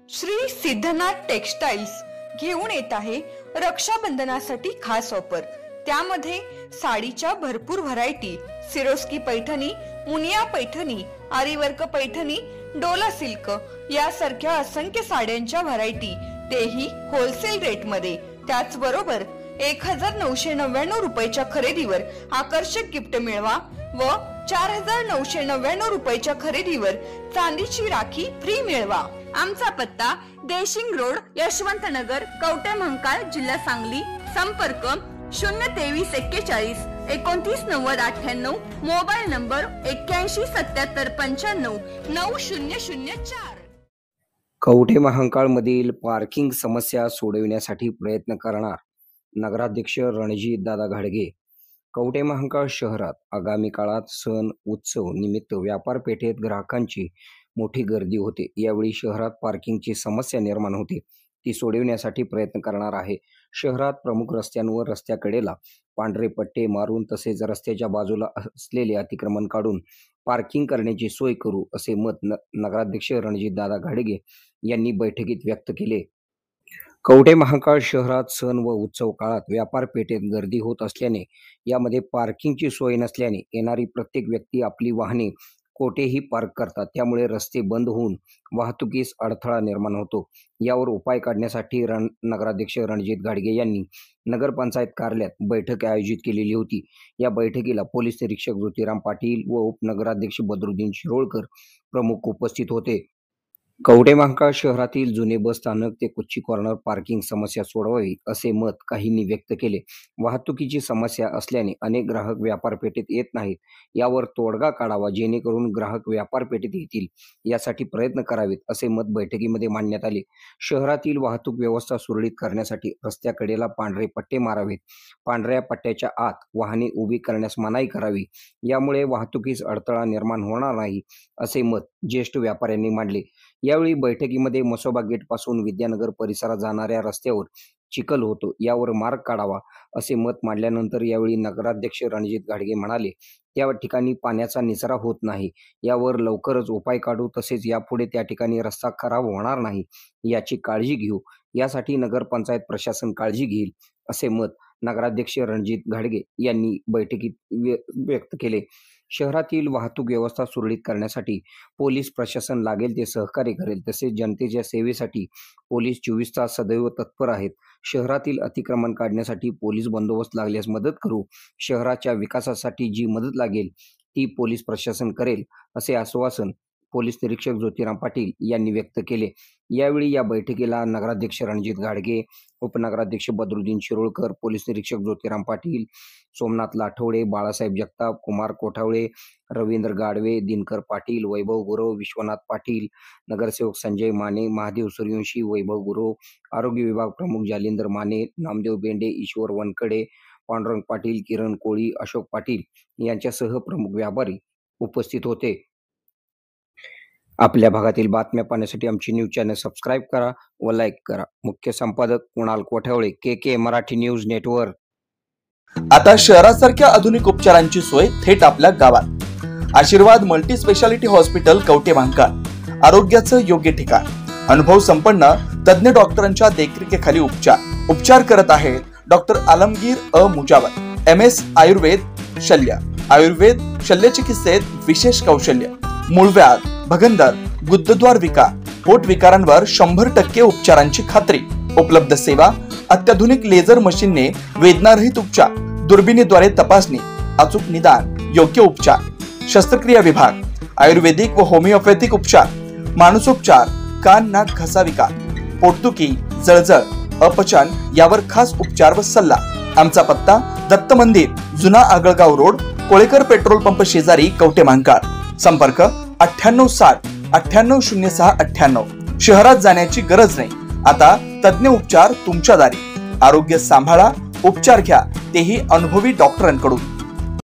Shri Siddhanath textiles घेऊन येत आहे रक्षाबंधनासाठी खास ऑफर। त्यामध्ये साडीच्या भरपूर variety, Swarovski Paithani, Muniya Paithani, aari work Paithani, Dola silk यासारख्या असंख्य साड्यांच्या व्हरायटी, तेही होलसेल रेट मध्ये। त्याचबरोबर 1999 रुपयाच्या खरेदीवर आकर्षक गिफ्ट मिळवा व 4999 रुपयाच्या खरेदीवर चांदीची राखी फ्री मिळवा। आमचा पत्ता देशिंग रोड, यशवंतनगर, कवठे महांकाळ, जिल्हा सांगली। संपर्क 02341 299098, मोबाईल नंबर 817795 9004। कवठे महांकाळ मधील पार्किंग समस्या सोडविण्यासाठी प्रयत्न करणार नगराध्यक्ष रणजित दादा घाडगे। कवठे महांकाळ शहरात आगामी काळात सण उत्सव निमित्त व्यापार पेठेत ग्राहकांची मोठी गर्दी होते। यावेळी शहरात पार्किंगची समस्या निर्माण होते, ती सोडविण्यासाठी प्रयत्न करणार आहे। शहरात प्रमुख रस्त्यांवर रस्त्याकडेला पांढरे पट्टे मारून तसेच रस्त्याच्या बाजूला असलेले अतिक्रमण काढून पार्किंग करण्याची सोय करू, असे मत नगराध्यक्ष रणजित दादा घाडगे यांनी बैठकीत व्यक्त केले। कवठे महांकाळ शहरात सण व उत्सव काळात व्यापार पेठेत गर्दी होत असल्याने यामध्ये पार्किंगची सोय नसल्याने येणारी प्रत्येक व्यक्ती आपली वाहने कोठेही पार्क करतात, त्यामुळे रस्ते बंद होऊन वाहतुकीस अडथळा निर्माण होतो। यावर उपाय काढण्यासाठी नगराध्यक्ष रणजित घाडगे यांनी नगरपंचायत कार्यालयात बैठक आयोजित केलेली होती। या बैठकीला पोलीस निरीक्षक ज्योतिराम पाटील व उपनगराध्यक्ष बदरुद्दीन शिरोळकर प्रमुख उपस्थित होते। कवठे महांकाळ शहरातील जुने बस स्थानक ते कुच्ची कॉर्नर पार्किंग समस्या सोडवावी, असे मत काहींनी व्यक्त केले। वाहतुकीची समस्या असल्याने अनेक ग्राहक व्यापार पेठेत येत नाहीत, यावर तोडगा काढावा जेणेकरून ग्राहक व्यापार पेठेत येतील, यासाठी प्रयत्न करावेत, असे मत बैठकीमध्ये मांडण्यात आले। शहरातील वाहतूक व्यवस्था सुरळीत करण्यासाठी रस्त्याकडेला पांढरे पट्टे मारावेत, पांढऱ्या पट्ट्याच्या आत वाहने उभी करण्यास मनाई करावी, यामुळे वाहतुकीस अडथळा निर्माण होणार नाही, असे मत ज्येष्ठ व्यापाऱ्यांनी मांडले। यावेळी बैठकीमध्ये मसोबा गेट पासून विद्यानगर परिसरात जाणाऱ्या रस्त्यावर चिखल होतो, यावर मार्ग काढावा, असे मत मांडल्यानंतर यावेळी नगराध्यक्ष रणजित घाडगे म्हणाले, त्या ठिकाणी पाण्याचा निचरा होत नाही, यावर लवकरच उपाय काढू, तसेच यापुढे त्या ठिकाणी रस्ता खराब होणार नाही याची काळजी घेऊ, यासाठी नगरपंचायत प्रशासन काळजी घेईल, असे मत नगराध्यक्ष रणजित घाडगे यांनी बैठकीत व्यक्त केले। शहरातील वाहतूक व्यवस्था सुरळीत करण्यासाठी पोलीस प्रशासन लागेल ते सहकार्य करेल, तसेच जनतेच्या सेवेसाठी पोलीस 24 तास सदैव तत्पर आहेत। शहरातील अतिक्रमण काढण्यासाठी पोलीस बंदोबस्त लागल्यास मदत करू, शहराच्या विकासासाठी जी मदत लागेल ती पोलीस प्रशासन करेल, असे आश्वासन पोलीस निरीक्षक ज्योतिराम पाटील यांनी व्यक्त केले। यावेळी या बैठकीला नगराध्यक्ष रणजित घाडगे, उपनगराध्यक्ष बदरुद्दीन शिरोळकर, पोलीस निरीक्षक ज्योतिराम पाटील, सोमनाथ लाठवडे, बाळासाहेब जगताप, कुमार कोठावळे, रवींद्र गाडवे, दिनकर पाटील, वैभव गुरव, विश्वनाथ पाटील, नगरसेवक संजय माने, महादेव सूर्यवंशी, वैभव गुरव, आरोग्य विभाग प्रमुख जालिंदर माने, नामदेव बेंडे, ईश्वर वनकडे, पांडुरंग पाटील, किरण कोळी, अशोक पाटील यांच्यासह प्रमुख व्यापारी उपस्थित होते। आपल्या भागातील बातम्या पाहण्यासाठी आमची न्यूज चॅनल सबस्क्राईब करा व लाईक करा। मुख्य संपादक Kunal Kothawale, KK Marathi news network. आता शहरासारख्या आधुनिक उपचारांची सोय थेट आपल्या गावात। आशीर्वाद multi speciality hospital Kavathe Mahankal, आरोग्याचं योग्य ठिकाण। अनुभव संपन्न तज्ञ डॉक्टरांच्या देखरेखीखाली उपचार करत आहेत डॉक्टर आलमगीर मुजावर, MS आयुर्वेद शल्य। आयुर्वेद शल्य चिकित्सेत विशेष कौशल्य, मूळव्याध, भगंदर, गुदद्वार विकार, पोट विकारांवर 100% उपचारांची खात्री। उपलब्ध सेवा, अत्याधुनिक लेझर मशीनने वेदनारहित उपचार, दुर्बिणीद्वारे तपासणी, अचूक निदान, योग्य उपचार, शस्त्रक्रिया विभाग, आयुर्वेदिक व होमिओपॅथिक उपचार, मानसोपचार, कान नाक घसा विकार, पोटदुखी, जळजळ, अपचन यावर खास उपचार व सल्ला। आमचा पत्ता दत्त मंदिर, जुना Agalgaon road, Kolekar petrol pump शेजारी, कवठे महांकाळ। संपर्क 9860 9806 98। शहरात जाण्याची गरज नाही, आता तज्ञ उपचार तुमच्या दारी। आरोग्य सांभाळा, उपचार घ्या, तेही अनुभवी डॉक्टरांकडून।